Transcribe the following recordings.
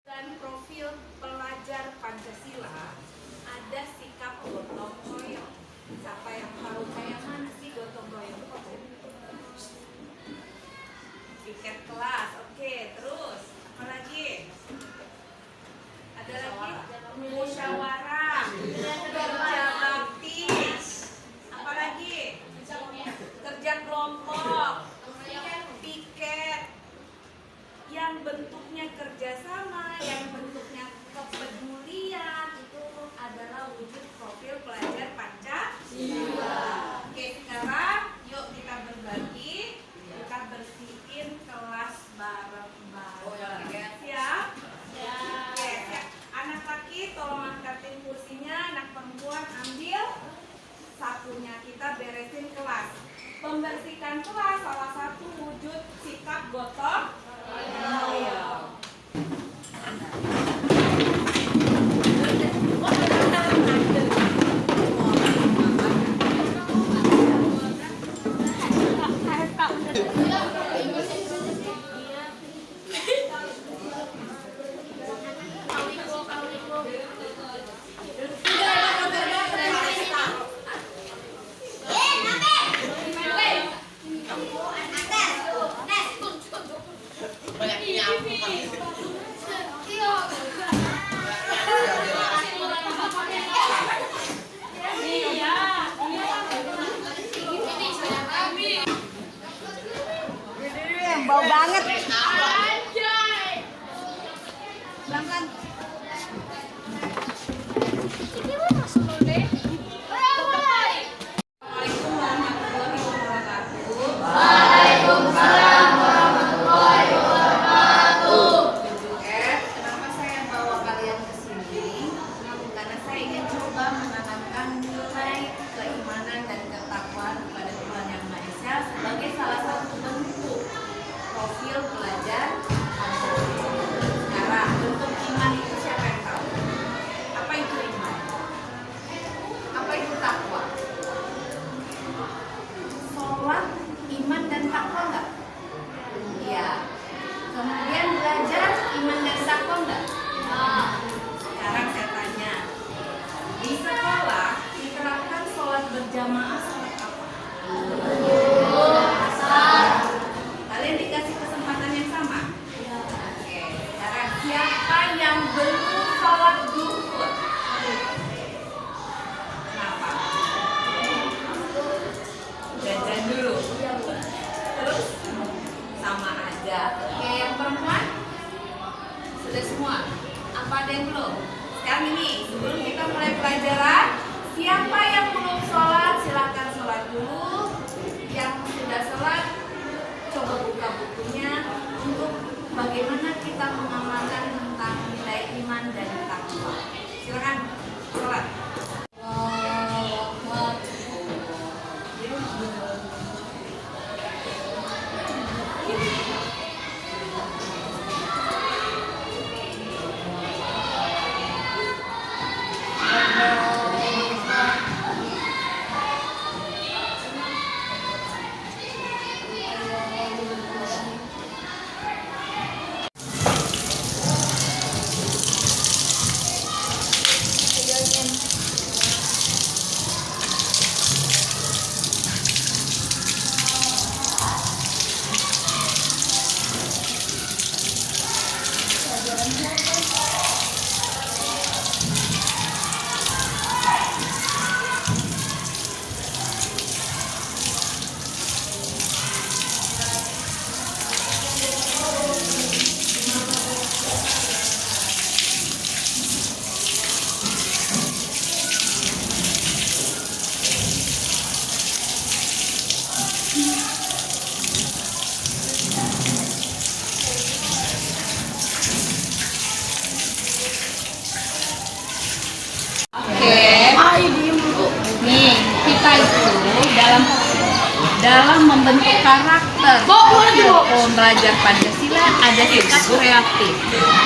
Dan profil pelajar Pancasila ada sikap gotong royong. Siapa yang tahu kayak mana sih gotong royong? Tiket kelas, oke. Terus apa lagi? Ada lagi musyawarah, kerja bakti, apa lagi? Kerja kelompok, piket. Yang bentuknya kerjasama, yang bentuknya kepedulian, itu adalah wujud profil pelajar Pancasila. Oke, sekarang yuk kita berbagi, kita bersihin kelas bareng-bareng. Siap? Oke, siap. Anak laki tolong angkatin kursinya, anak perempuan ambil sapunya, kita beresin kelas. Membersihkan kelas salah satu wujud sikap gotong royong. Bau banget. Pelan-pelan. Assalamualaikum warahmatullahi wabarakatuh. Waalaikumsalam warahmatullahi wabarakatuh. Kenapa saya bawa kalian ke sini? Karena saya ingin coba menanamkan nilai keimanan dan ketakwaan kepada Tuhan Yang Maha Esa sebagai salah satu bentuk profil pelajar Pancasila. Sekarang bentuk iman itu siapa yang tahu? Apa itu iman? Apa itu takwa? Sholat, iman dan takwa enggak? Iya. Kemudian belajar iman dan takwa enggak? Sekarang saya tanya, di sekolah diterapkan sholat berjamaah sholat apa? Kalian dikasih kesempatan yang sama? Oke. Sekarang siapa yang belum sholat zuhur? Kenapa? Jajan dulu. Terus sama aja. Oke, yang perempuan sudah semua. Apa ada yang belum? Sekarang ini sebelum kita mulai pelajaran, siapa yang belum sholat silakan sholat dulu. Yang sudah sholat coba buka bukunya untuk bagaimana kita mengamalkan tentang nilai iman dan takwa. Silakan sholat. Nih, kita itu dalam membentuk karakter pelajar Pancasila ada sikap kreatif.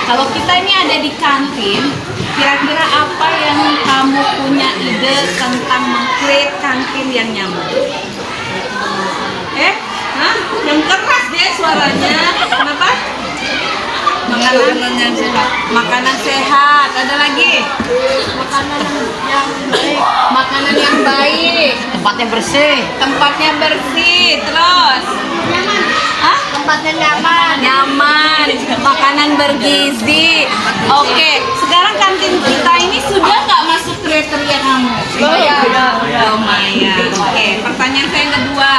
Kalau kita ini ada di kantin, kira-kira apa yang kamu punya ide tentang meng-create kantin yang nyaman? Yang keras deh suaranya. Kenapa? Makanan yang sehat. Makanan sehat. Ada lagi? Makanan yang baik. Makanan yang baik. Tempatnya bersih. Tempatnya bersih. Terus? Nyaman. Hah? Tempatnya nyaman. Nyaman. Makanan bergizi. Oke. Sekarang kantin kita ini sudah nggak masuk kriteria kamu? Lumayan. Oke. Pertanyaan saya yang kedua.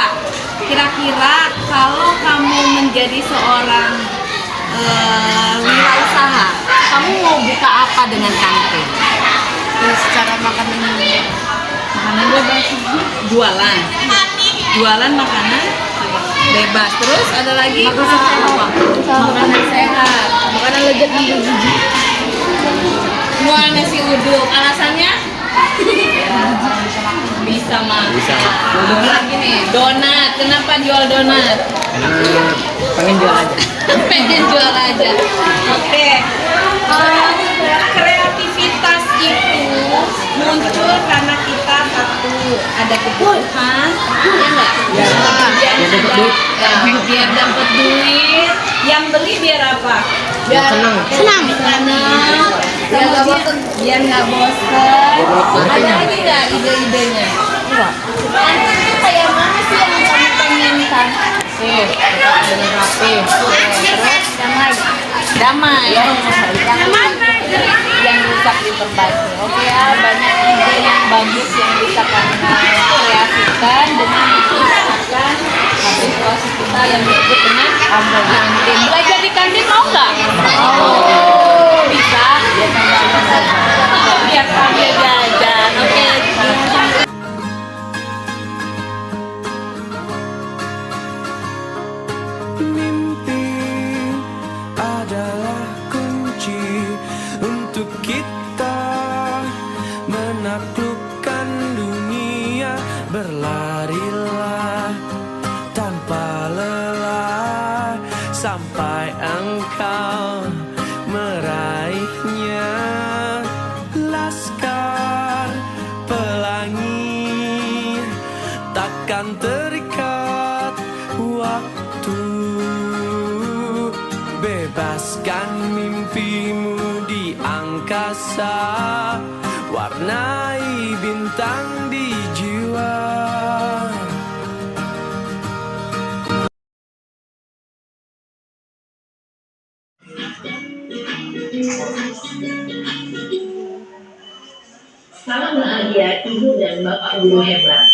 Kira-kira kalau kamu menjadi seorang wirausaha, kamu mau buka apa dengan kantin? Secara makanan Makanan bebas. Jualan. Jualan makanan bebas. Terus ada lagi makanan sehat. makanan lezat dan bergizi. Jual nasi uduk. Alasannya? Bisa makan. Ada lagi nih, donat. Kenapa jual donat? Pengen jual aja. Pengen jual aja. Oke. Kreativitas itu muncul karena kita satu ada kebutuhan, ya nggak? Ya. Kemudian Biar dapat ada, duit. biar dapat duit. Yang beli biar apa? Biar senang. Biar nggak bosen. Biar nggak bosen. Ada lagi nggak ide-idenya? Kantin itu kayak mana sih yang kamu pengenkan? Dengan rapi. Terus damai. Yang rusak diperbaiki. Oke ya, banyak ide yang bagus yang bisa kami kreasikan dengan itu akan situasi kita yang disebut dengan kantin. Belajar di kantin mau nggak? Mau. Bisa. Biar sambil jajan. Oke. Mimpi adalah kunci untuk kita menaklukkan dunia. Berlarilah tanpa lelah sampai engkau meraihnya. Laskar pelangi takkan terikat waktu. Bebaskan mimpimu di angkasa, warnai bintang di jiwa. Salam bahagia Ibu dan Bapak Guru hebat.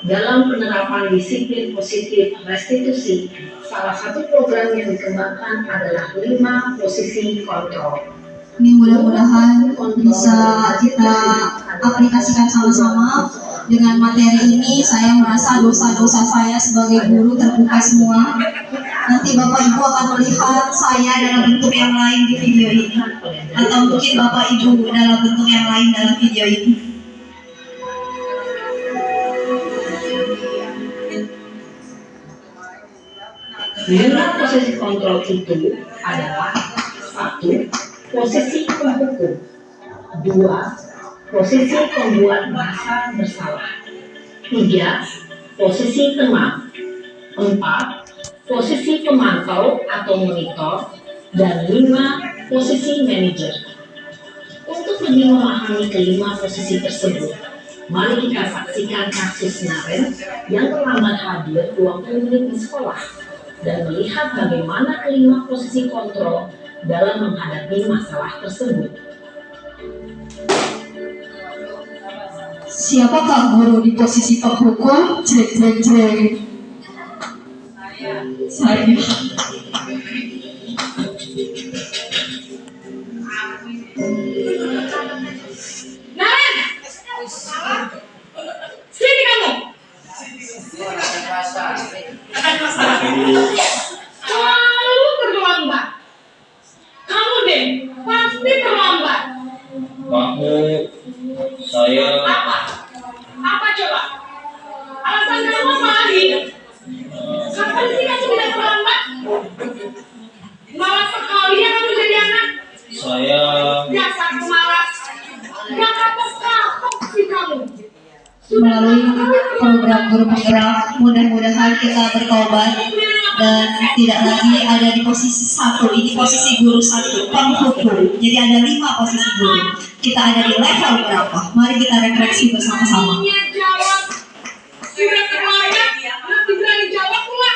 Dalam penerapan disiplin positif restitusi, salah satu program yang dikembangkan adalah 5 posisi kontrol. Ini mudah-mudahan bisa kita aplikasikan sama-sama. Dengan materi ini saya merasa dosa-dosa saya sebagai guru terbuka semua. Nanti Bapak Ibu akan melihat saya dalam bentuk yang lain di video ini, atau mungkin Bapak Ibu dalam bentuk yang lain dalam video ini. Lima posisi kontrol itu adalah 1. Posisi penghukum, 2. Posisi pembuat merasa bersalah, 3. Posisi teman, 4. Posisi pemantau atau monitor, dan 5. Posisi manajer. Untuk lebih memahami kelima posisi tersebut, mari kita saksikan kasus Naren yang terlambat hadir 20 menit di sekolah dan melihat bagaimana kelima posisi kontrol dalam menghadapi masalah tersebut. Siapakah guru di posisi penghukum? Jreng jreng jreng. Saya. Naren! Sini kamu! Selalu terlambat. Kamu deh, pasti terlambat. Maaf, saya Apa? Apa coba? Alasan kamu apa lagi? Kapan sih kamu tidak terlambat? Malas sekali ya kamu jadi anak. saya Dasar pemalas. Gak kapok-kapok sih kamu. Melalui program guru penggerak, mudah-mudahan kita bertobat dan tidak lagi ada di posisi satu. Ini posisi guru satu, penghubung. Jadi ada 5 posisi guru. Kita ada di level berapa? Mari kita refleksi bersama-sama. Jawab. Sudah terlambat, masih berani jawab pula.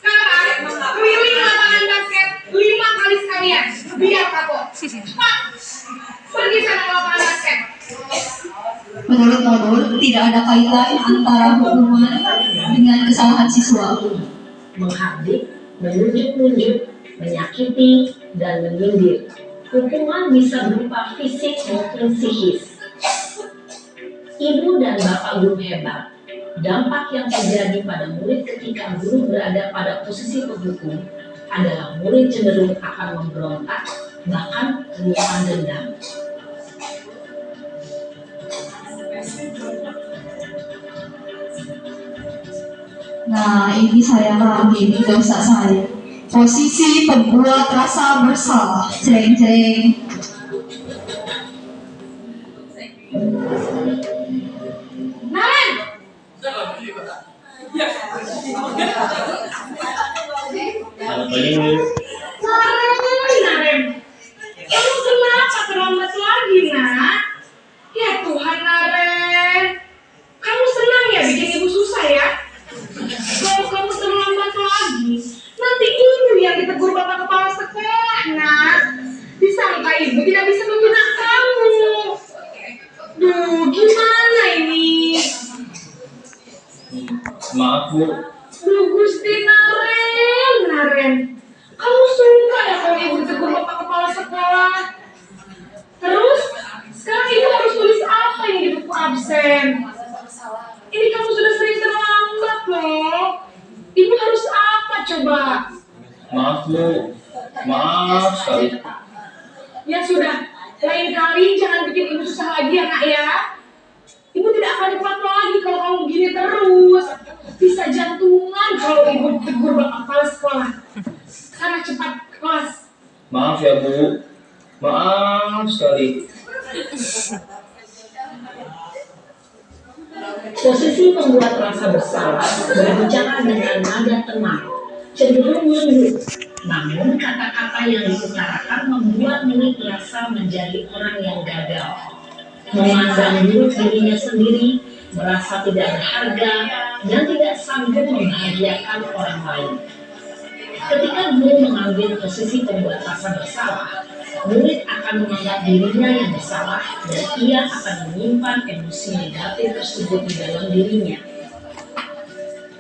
Sekarang, keliling lapangan basket 5 kali sekalian. Biar kapok. Pak, pergi sana ke lapangan basket. Menurut modul, tidak ada kaitan antara hukuman dengan kesalahan siswa. Menghardik, menunjuk-nunjuk, menyakiti, dan menyindir. Hukuman bisa berupa fisik maupun psikis. Ibu dan bapak guru hebat, dampak yang terjadi pada murid ketika guru berada pada posisi penghukum adalah murid cenderung akan memberontak, bahkan menyimpan dendam. Nah, ini saya alami, ini dosa saya. Posisi pembuat rasa bersalah. Jreng-jreng. Naren! Selamat pagi, Bu. Naren, kamu kenapa terlambat lagi, nak? Ya Tuhan, Naren. Kamu senang ya bikin ibu susah ya? Kalau kamu terlambat lagi, nanti ibu yang ditegur bapak kepala sekolah, nak. Disangka ibu tidak bisa membina kamu. Duh, gimana ini? Maaf, Bu. Duh, Gusti Naren. Kamu suka ya kalau ibu ditegur bapak kepala sekolah? Terus, sekarang ibu harus tulis apa yang di buku absen? Ini kamu sudah sering terlambat loh. Ibu harus apa coba? Maaf, Bu. Maaf sekali. Ya sudah, lain kali jangan bikin ibu susah lagi ya, nak ya. Ibu tidak akan kuat lagi kalau kamu begini terus. Bisa jantungan kalau ibu tegur bapak kepala sekolah. Sana cepat ke kelas. Maaf ya, Bu. Maaf sekali. Posisi pembuat rasa bersalah berbicara dengan nada tenang, cenderung lembut. Namun kata-kata yang diutarakan membuat murid merasa menjadi orang yang gagal. Memandang buruk dirinya sendiri, merasa tidak berharga, dan tidak sanggup membahagiakan orang lain. Ketika guru mengambil posisi pembuat rasa bersalah, murid akan menganggap dirinya yang bersalah dan ia akan menyimpan emosi negatif tersebut di dalam dirinya.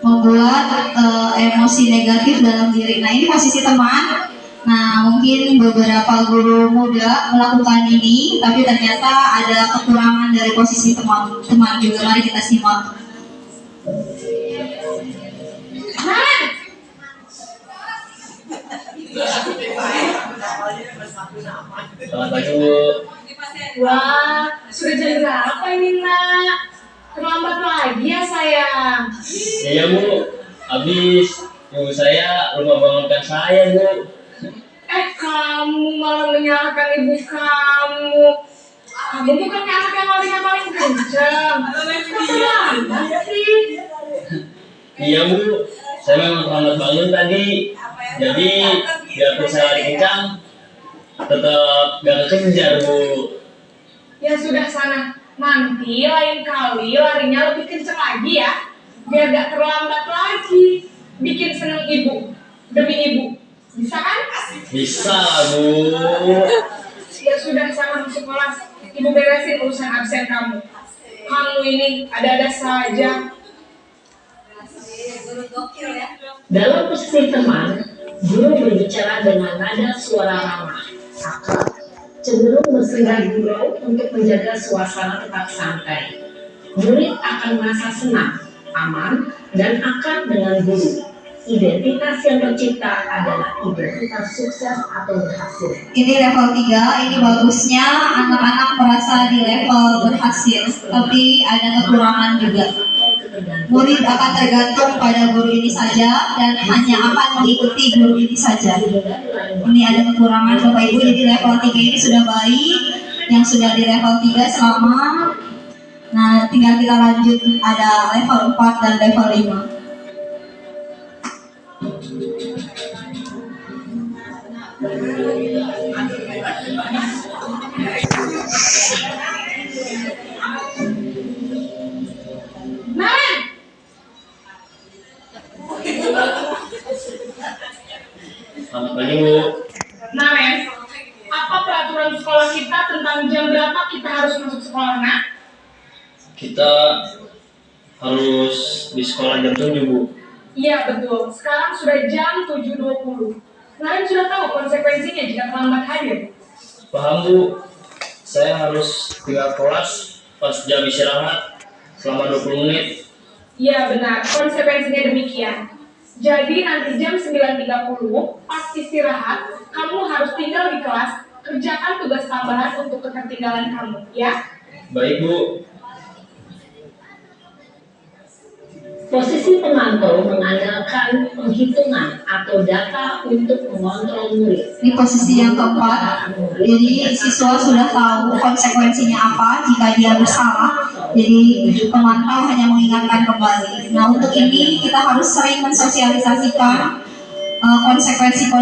Membuat emosi negatif dalam diri. Nah, ini posisi teman. Nah, mungkin beberapa guru muda melakukan ini, tapi ternyata ada kekurangan dari posisi teman juga. Mari kita simak. Selamat pagi, Bu. Wah, sudah jam berapa ini, nak? Terlambat lagi ya, sayang. Iya, Bu. Habis ibu saya rumah bangunkan saya, Bu. Kamu malah menyalahkan ibu kamu. Kamu bukannya anak yang larinya paling kencang. Kok terlambat sih? Iya, Bu. Saya memang terlambat bangun tadi. Jadi, biarpun saya lari kencang, tetap gak kekejar, Bu. Ya sudah sana. Nanti lain kali larinya lebih kencang lagi ya. Biar gak terlambat lagi. Bikin seneng ibu. Demi ibu. Bisa kan? Bisa, Bu. Ya sudah, sana masuk kelas. Ibu beresin urusan absen kamu. Kamu ini ada-ada saja. Dalam posisi teman, guru berbicara dengan nada suara ramah, akrab, cenderung bersenggah gurau untuk menjaga suasana tetap santai. Murid akan merasa senang, aman, dan akrab dengan guru. Identitas yang tercipta adalah identitas sukses atau berhasil. Ini level 3, ini bagusnya anak-anak merasa di level berhasil, tapi ada kekurangan juga. Murid akan tergantung pada guru ini saja dan hanya akan mengikuti guru ini saja. Ini ada kekurangan Bapak Ibu, jadi level 3 ini sudah baik, yang sudah di level 3 selamat. Nah, tinggal kita lanjut, ada level 4 dan level 5. Selamat pagi, Bu. Nah, Ren, apa peraturan sekolah kita tentang jam berapa kita harus masuk sekolah, nak? Kita harus di sekolah jam 7, Bu. Iya, betul. Sekarang sudah jam 7.20. Kalian sudah tahu konsekuensinya jika terlambat hadir? Paham, Bu. Saya harus tinggal kelas pas jam istirahat selama 20 menit. Iya, benar. Konsekuensinya demikian. Jadi nanti jam 9.30, pas istirahat, kamu harus tinggal di kelas, kerjakan tugas tambahan untuk ketertinggalan kamu, ya? Baik, Bu. Posisi pemantau mengandalkan penghitungan atau data untuk mengontrol murid. Ini posisi yang keempat. Jadi siswa sudah tahu konsekuensinya apa jika dia bersalah. Jadi pemantau hanya mengingatkan kembali. Nah, untuk ini kita harus sering mensosialisasikan konsekuensi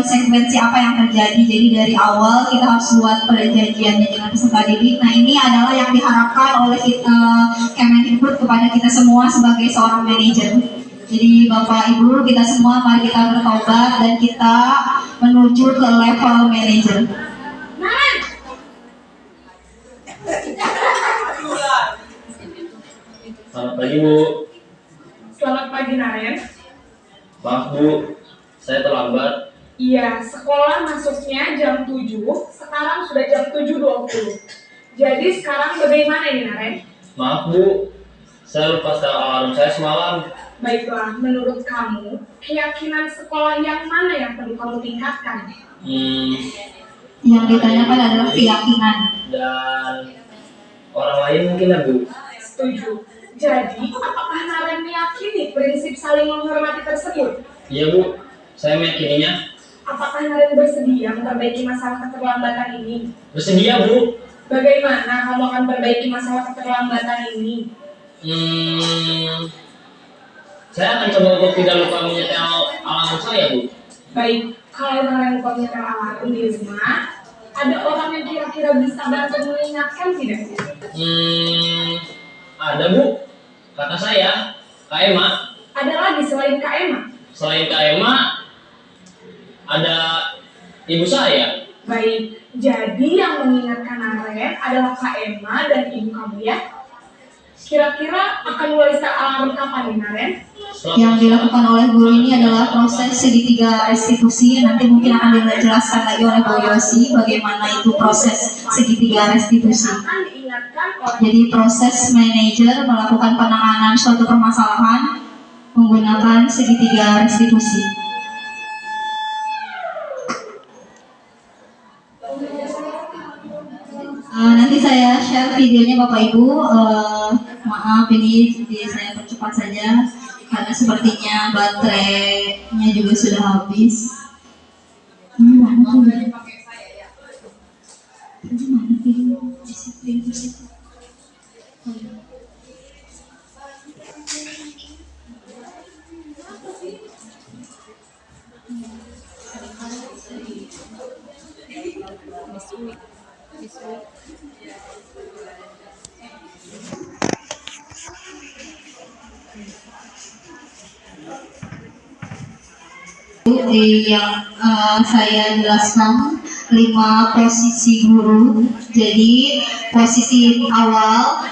apa yang terjadi. Jadi dari awal kita harus buat perjanjiannya dengan peserta didik. Nah, ini adalah yang diharapkan oleh Kemendikbud kepada kita semua sebagai seorang manajer. Jadi Bapak Ibu, kita semua mari kita bertobat dan kita menuju ke level manajer. Selamat pagi, Bu. Selamat pagi, Naren. Maaf, Bu. Saya terlambat. Iya, sekolah masuknya jam 7, sekarang sudah jam 7.20. Jadi sekarang bagaimana ini, Naren? Maaf, Bu. Saya lupa setel alarm saya semalam. Baiklah, menurut kamu, keyakinan sekolah yang mana yang perlu kamu tingkatkan? Yang ditanyakan adalah keyakinan. Dan orang lain mungkin ya, Bu. Setuju. Jadi, apakah Naren meyakini prinsip saling menghormati tersebut? Iya, Bu. Saya meyakininya. Apakah Naren bersedia memperbaiki masalah keterlambatan ini? Bersedia, Bu. Bagaimana kamu akan perbaiki masalah keterlambatan ini? Saya akan coba untuk tidak lupa menyetel alarm saya, Bu. Baik, kalau Naren lupa menyetel alarm di rumah, ada orang yang kira-kira bisa bantu mengingatkan tidak? Ada, Bu. Kata saya, Kak Emma. Ada lagi selain Kak Emma? Selain Kak Emma, ada ibu saya. Baik, jadi yang mengingatkan Naren adalah Kak Emma dan ibu kamu, ya? Kira-kira akan mulai setel alarm kapan nih, Naren? Yang dilakukan oleh guru ini adalah proses segitiga restitusi. Nanti mungkin akan dijelaskan lagi oleh Bu Yosi bagaimana itu proses segitiga restitusi. Akan diingatkan oleh Jadi proses manajer melakukan penanganan suatu permasalahan menggunakan segitiga restitusi. Nanti saya share videonya Bapak Ibu. Maaf ini saya percepat saja karena sepertinya baterainya juga sudah habis. Ini mana tuh? Ini mana video? Di situ. Oh, iya. Yang saya jelaskan 5 posisi guru. Jadi posisi awal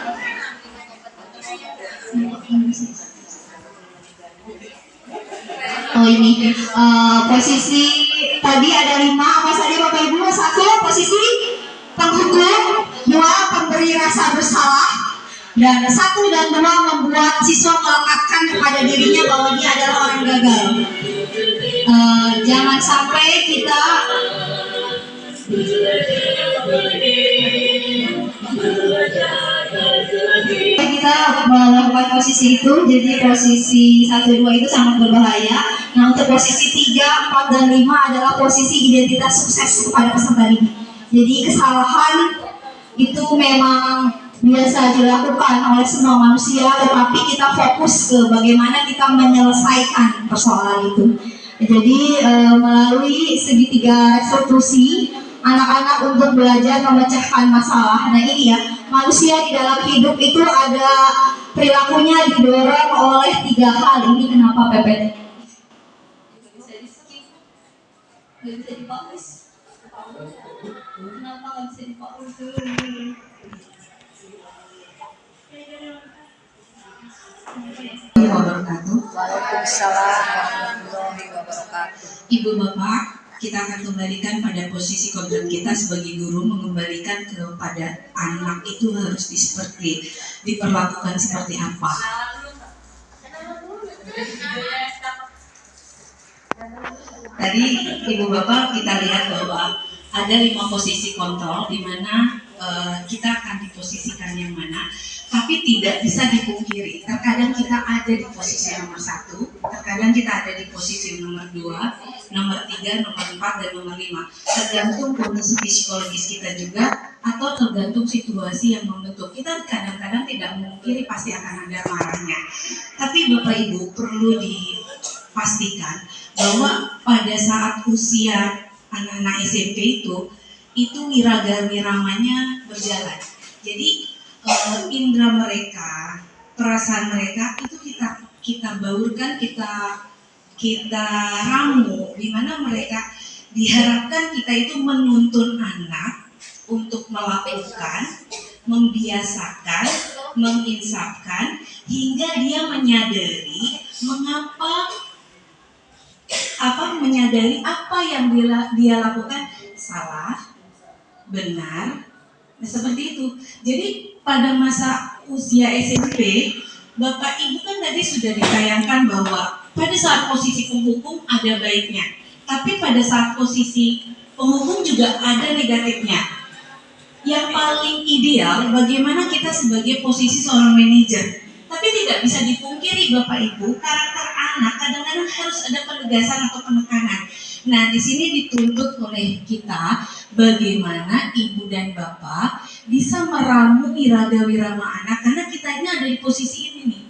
posisi tadi ada 5 apa saja Bapak Ibu? 1 posisi penghukum, 2 pemberi rasa bersalah, dan 1 dan 2 membuat siswa melekatkan kepada dirinya bahwa dia adalah orang gagal. Jangan sampai kita melakukan posisi itu. Jadi posisi 1, 2 itu sangat berbahaya. Nah, untuk posisi 3, 4, dan 5 adalah posisi identitas sukses kepada peserta didik. Jadi kesalahan itu memang biasa dilakukan oleh semua manusia, tetapi kita fokus ke bagaimana kita menyelesaikan persoalan itu. Jadi melalui segitiga restitusi, anak-anak untuk belajar memecahkan masalah. Nah ini ya, manusia di dalam hidup itu ada perilakunya didorong oleh 3 hal. Ini kenapa Pepet? Bisa di skip, nggak bisa dipublish. Kenapa nggak bisa dipublish dulu? Wabarakatuh. Waalaikumsalam warahmatullahi wabarakatuh. Ibu Bapak, kita akan kembalikan pada posisi kodrat kita sebagai guru, mengembalikan kepada anak itu harus diperlakukan seperti apa. Tadi Ibu Bapak kita lihat bahwa ada 5 posisi kontrol di mana kita akan diposisikan yang mana, tapi tidak bisa dipungkiri. Terkadang kita ada di posisi nomor 1, terkadang kita ada di posisi nomor 2, nomor 3, nomor 4, dan nomor 5. Tergantung kondisi psikologis kita juga, atau tergantung situasi yang membentuk. Kita kadang-kadang tidak memungkiri pasti akan ada marahnya. Tapi Bapak Ibu perlu dipastikan bahwa pada saat usia anak-anak SMP itu wirama-wiramanya berjalan. Jadi indera mereka, perasaan mereka itu kita baurkan, kita ramu, di mana mereka diharapkan kita itu menuntun anak untuk melakukan, membiasakan, menginsafkan hingga dia menyadari menyadari apa yang dia lakukan salah, benar. Nah, seperti itu. Jadi pada masa usia SMP, Bapak Ibu kan tadi sudah ditayangkan bahwa pada saat posisi penghukum ada baiknya, tapi pada saat posisi penghukum juga ada negatifnya. Yang paling ideal bagaimana kita sebagai posisi seorang manajer. Tapi tidak bisa dipungkiri Bapak Ibu, karakter anak kadang-kadang harus ada penegasan atau penekanan. Nah, di sini dituntut oleh kita bagaimana Ibu dan Bapak bisa meramu wirama anak, karena kita ini ada di posisi ini nih.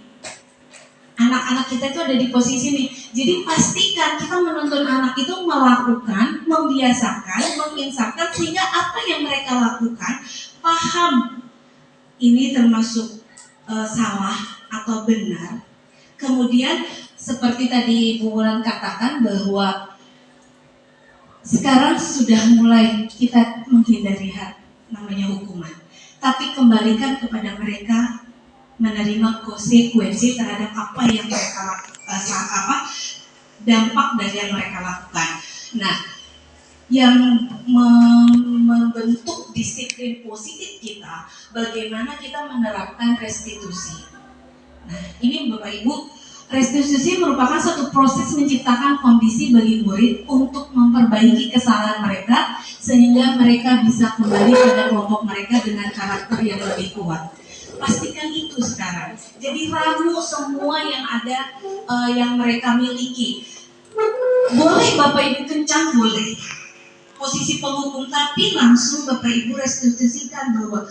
Anak-anak kita itu ada di posisi ini. Jadi pastikan kita menuntun anak itu melakukan, membiasakan, menginsafkan sehingga apa yang mereka lakukan paham ini termasuk salah atau benar. Kemudian seperti tadi Bu Wulan katakan bahwa sekarang sudah mulai kita menghindari namanya hukuman, tapi kembalikan kepada mereka menerima konsekuensi terhadap apa yang mereka dampak dari yang mereka lakukan. Nah, yang membentuk disiplin positif kita, bagaimana kita menerapkan restitusi. Nah, ini Bapak Ibu, restitusi merupakan suatu proses menciptakan kondisi bagi murid untuk memperbaiki kesalahan mereka sehingga mereka bisa kembali pada kelompok mereka dengan karakter yang lebih kuat. Pastikan itu sekarang. Jadi ramu semua yang ada, yang mereka miliki. Boleh Bapak Ibu kencang, boleh. Posisi penghukum, tapi langsung Bapak Ibu restitusikan bahwa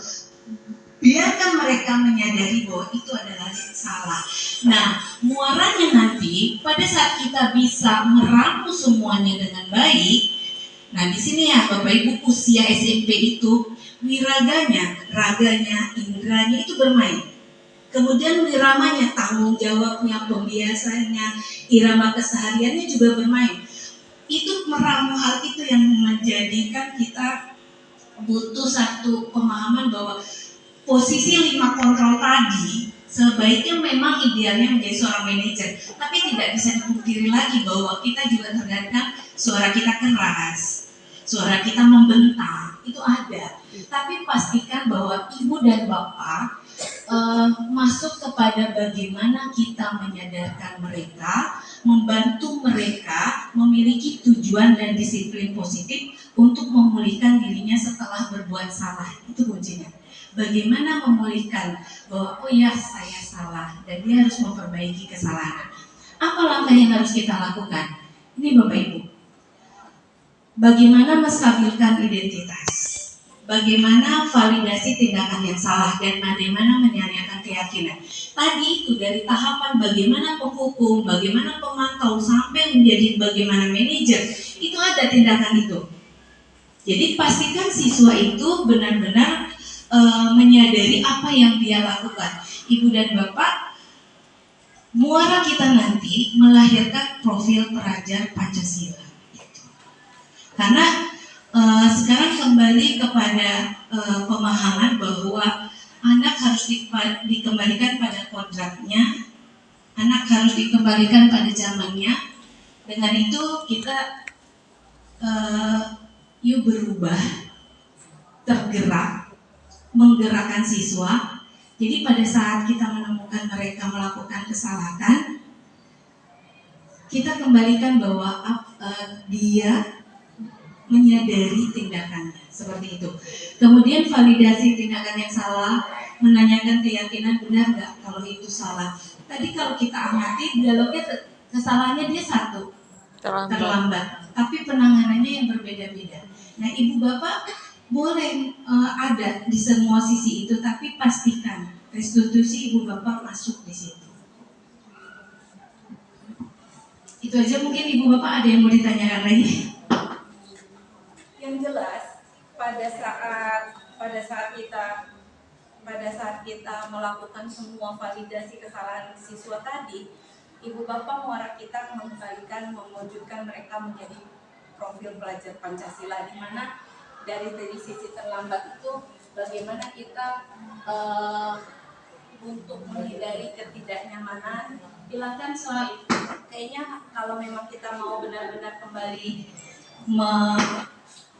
biarkan mereka menyadari bahwa itu adalah salah. Nah, muaranya nanti pada saat kita bisa meramu semuanya dengan baik. Nah, di sini ya Bapak Ibu, usia SMP itu wiraganya, raganya, indranya itu bermain. Kemudian wiramanya, tanggung jawabnya, pembiasanya, irama kesehariannya juga bermain. Itu meramu hal itu yang menjadikan kita butuh satu pemahaman bahwa posisi 5 kontrol tadi sebaiknya memang idealnya menjadi seorang manajer, tapi tidak bisa dipungkiri lagi bahwa kita juga terkadang suara kita keras, suara kita membentak, itu ada. Tapi pastikan bahwa Ibu dan Bapak masuk kepada bagaimana kita menyadarkan mereka, membantu mereka memiliki tujuan dan disiplin positif untuk memulihkan dirinya setelah berbuat salah. Itu kuncinya. Bagaimana memulihkan bahwa oh ya saya salah dan dia harus memperbaiki kesalahan. Apa langkah yang harus kita lakukan? Ini Bapak Ibu. Bagaimana menstabilkan identitas? bagaimana validasi tindakan yang salah dan bagaimana menyatakan keyakinan. Tadi itu dari tahapan bagaimana penghukum, bagaimana pemantau sampai menjadi bagaimana manajer, itu ada tindakan itu. Jadi pastikan siswa itu benar-benar menyadari apa yang dia lakukan. Ibu dan Bapak, muara kita nanti melahirkan profil pelajar Pancasila. Karena sekarang kembali kepada pemahaman bahwa anak harus dikembalikan pada kodratnya, anak harus dikembalikan pada zamannya. Dengan itu kita yuk berubah, tergerak, menggerakkan siswa. Jadi pada saat kita menemukan mereka melakukan kesalahan, kita kembalikan bahwa dia menyadari tindakannya, seperti itu. Kemudian validasi tindakan yang salah, menanyakan keyakinan benar nggak kalau itu salah. Tadi kalau kita amati dialognya, kesalahannya dia satu, terlambat, tapi penanganannya yang berbeda-beda. Nah, ibu bapak boleh ada di semua sisi itu, tapi pastikan restitusi ibu bapak masuk di situ. Itu aja, mungkin ibu bapak ada yang mau ditanyakan lagi. Yang jelas pada saat kita melakukan semua validasi kesalahan siswa tadi, ibu bapak muara kita mengembalikan, mewujudkan mereka menjadi profil pelajar Pancasila, di mana dari sisi terlambat itu bagaimana kita untuk menghindari ketidaknyamanan, hilangkan soal itu. Kayaknya kalau memang kita mau benar-benar kembali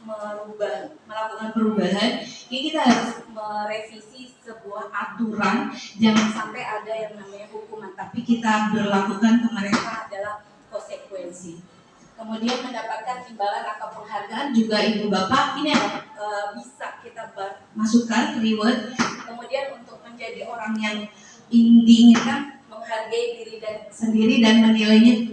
melakukan perubahan, ini kita harus merevisi sebuah aturan. Jangan sampai ada yang namanya hukuman, tapi kita berlakukan ke mereka adalah konsekuensi. Kemudian mendapatkan imbalan atau penghargaan juga ibu bapak, ini bisa kita masukkan reward. Kemudian untuk menjadi orang yang diinginkan, menghargai diri dan sendiri dan menilainya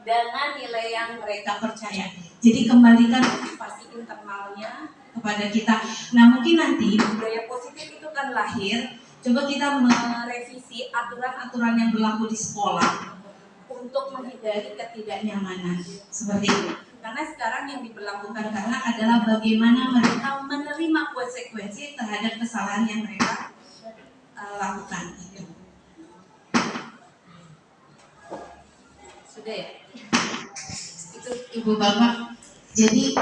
dengan nilai yang mereka percaya. Jadi kembalikan motivasi internalnya kepada kita. Nah, mungkin nanti budaya positif itu kan lahir. Coba kita merevisi aturan-aturan yang berlaku di sekolah untuk menghindari ketidaknyamanan seperti itu. Karena sekarang yang diberlakukan karena adalah bagaimana mereka menerima konsekuensi terhadap kesalahan yang mereka lakukan. Sudah ya? Itu ibu bapak. Jadi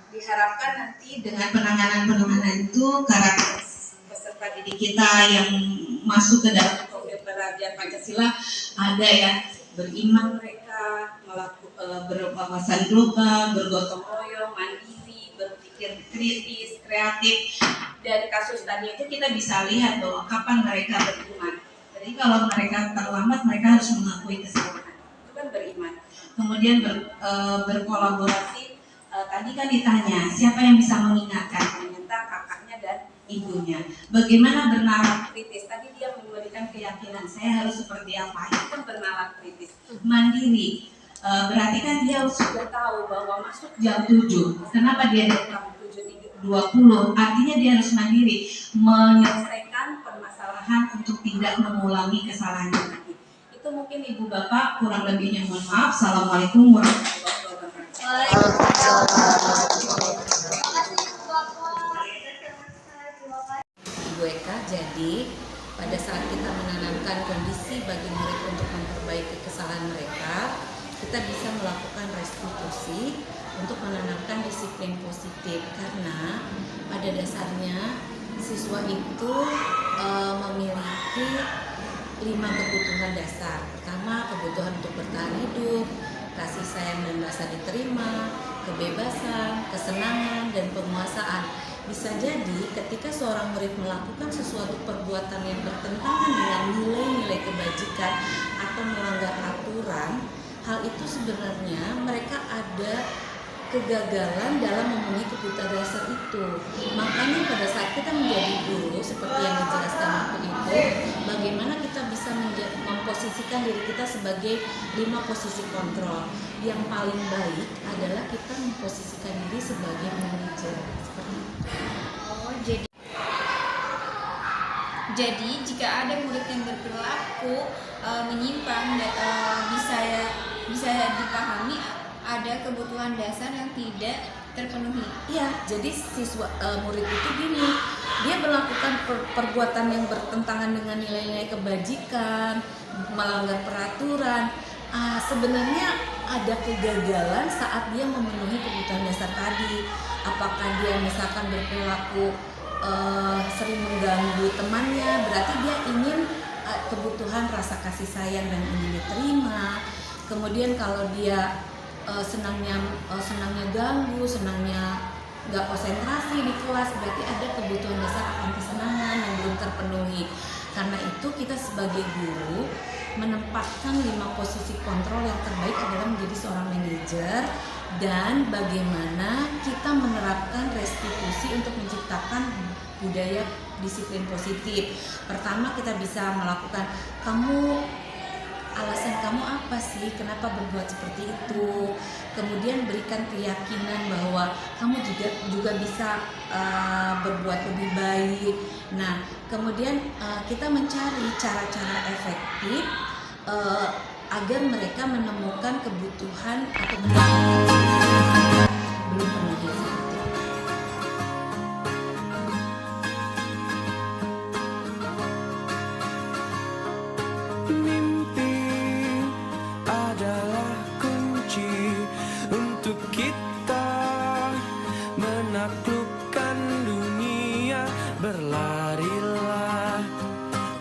diharapkan nanti dengan penanganan itu karakter peserta didik kita yang masuk ke dalam profil pelajar Pancasila ada ya, beriman mereka, berwawasan global, bergotong royong, mandiri, berpikir kritis, kreatif. Dari kasus tadi itu kita bisa lihat bahwa kapan mereka beriman. Jadi kalau mereka terlambat, mereka harus mengakui kesalahan. Itu kan beriman. Kemudian berkolaborasi. Tadi kan ditanya siapa yang bisa mengingatkan, ternyata kakaknya dan ibunya. Bagaimana bernalar kritis? Tadi dia memberikan keyakinan saya harus seperti apa, itu kan bernalar kritis. Mandiri, berarti kan dia sudah tahu bahwa masuk jam 7. Kenapa dia datang 7.20? Artinya dia harus mandiri, menyelesaikan permasalahan untuk tidak mengulangi kesalahannya lagi. Itu mungkin ibu bapak, kurang lebihnya mohon maaf. Assalamualaikum warahmatullahi wabarakatuh. Ibu Eka, jadi pada saat kita menanamkan kondisi bagi murid untuk memperbaiki kesalahan mereka, kita bisa melakukan restitusi untuk menanamkan disiplin positif, karena pada dasarnya siswa itu memiliki 5 kebutuhan dasar. Pertama, kebutuhan untuk bertahan hidup, kasih sayang dan rasa diterima, kebebasan, kesenangan, dan penguasaan. Bisa jadi ketika seorang murid melakukan sesuatu perbuatan yang bertentangan dengan nilai-nilai kebajikan atau melanggar aturan, hal itu sebenarnya mereka ada kegagalan dalam memenuhi kebutuhan dasar itu. Makanya pada saat kita menjadi guru, seperti yang dijelaskan waktu itu, bagaimana kita bisa memposisikan diri kita sebagai 5 posisi kontrol. Yang paling baik adalah kita memposisikan diri sebagai manajer. Seperti Jadi jika ada murid yang berperilaku menyimpang, bisa dipahami ada kebutuhan dasar yang tidak terpenuhi. Iya, jadi murid itu gini, dia melakukan perbuatan yang bertentangan dengan nilai-nilai kebajikan, melanggar peraturan. Sebenarnya ada kegagalan saat dia memenuhi kebutuhan dasar tadi. Apakah dia misalkan berperilaku sering mengganggu temannya, berarti dia ingin kebutuhan rasa kasih sayang dan ingin diterima. Kemudian kalau dia senangnya ganggu, senangnya nggak konsentrasi di kelas, berarti ada kebutuhan dasar akan kesenangan yang belum terpenuhi. Karena itu kita sebagai guru menempatkan 5 posisi kontrol yang terbaik adalah menjadi seorang manajer, dan bagaimana kita menerapkan restitusi untuk menciptakan budaya disiplin positif. Pertama, kita bisa melakukan, alasan kamu apa sih kenapa berbuat seperti itu. Kemudian berikan keyakinan bahwa kamu juga bisa berbuat lebih baik. Nah, kemudian kita mencari cara-cara efektif agar mereka menemukan kebutuhan atau belum pernah gitu. Mimpi adalah kunci untuk kita menaklukkan dunia. Berlarilah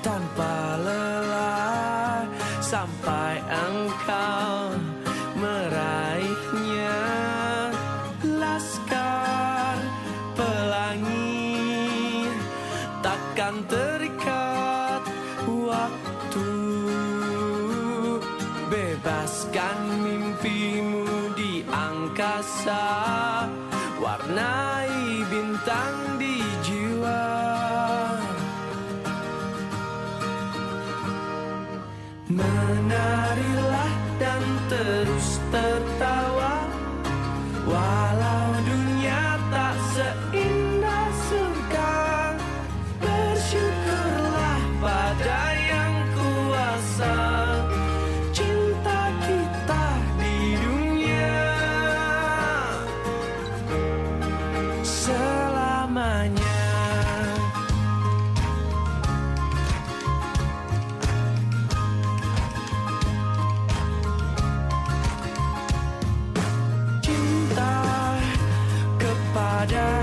tanpa lelah sampai engkau meraihnya. Laskar pelangi takkan terikat waktu. Bebaskan mimpimu di angkasa, warnai bintang di jiwa. Menarilah dan terus tertawa, walau dunia tak seindah surga. Bersyukurlah pada yang kuasa, cinta kita di dunia selamanya. Cinta kepada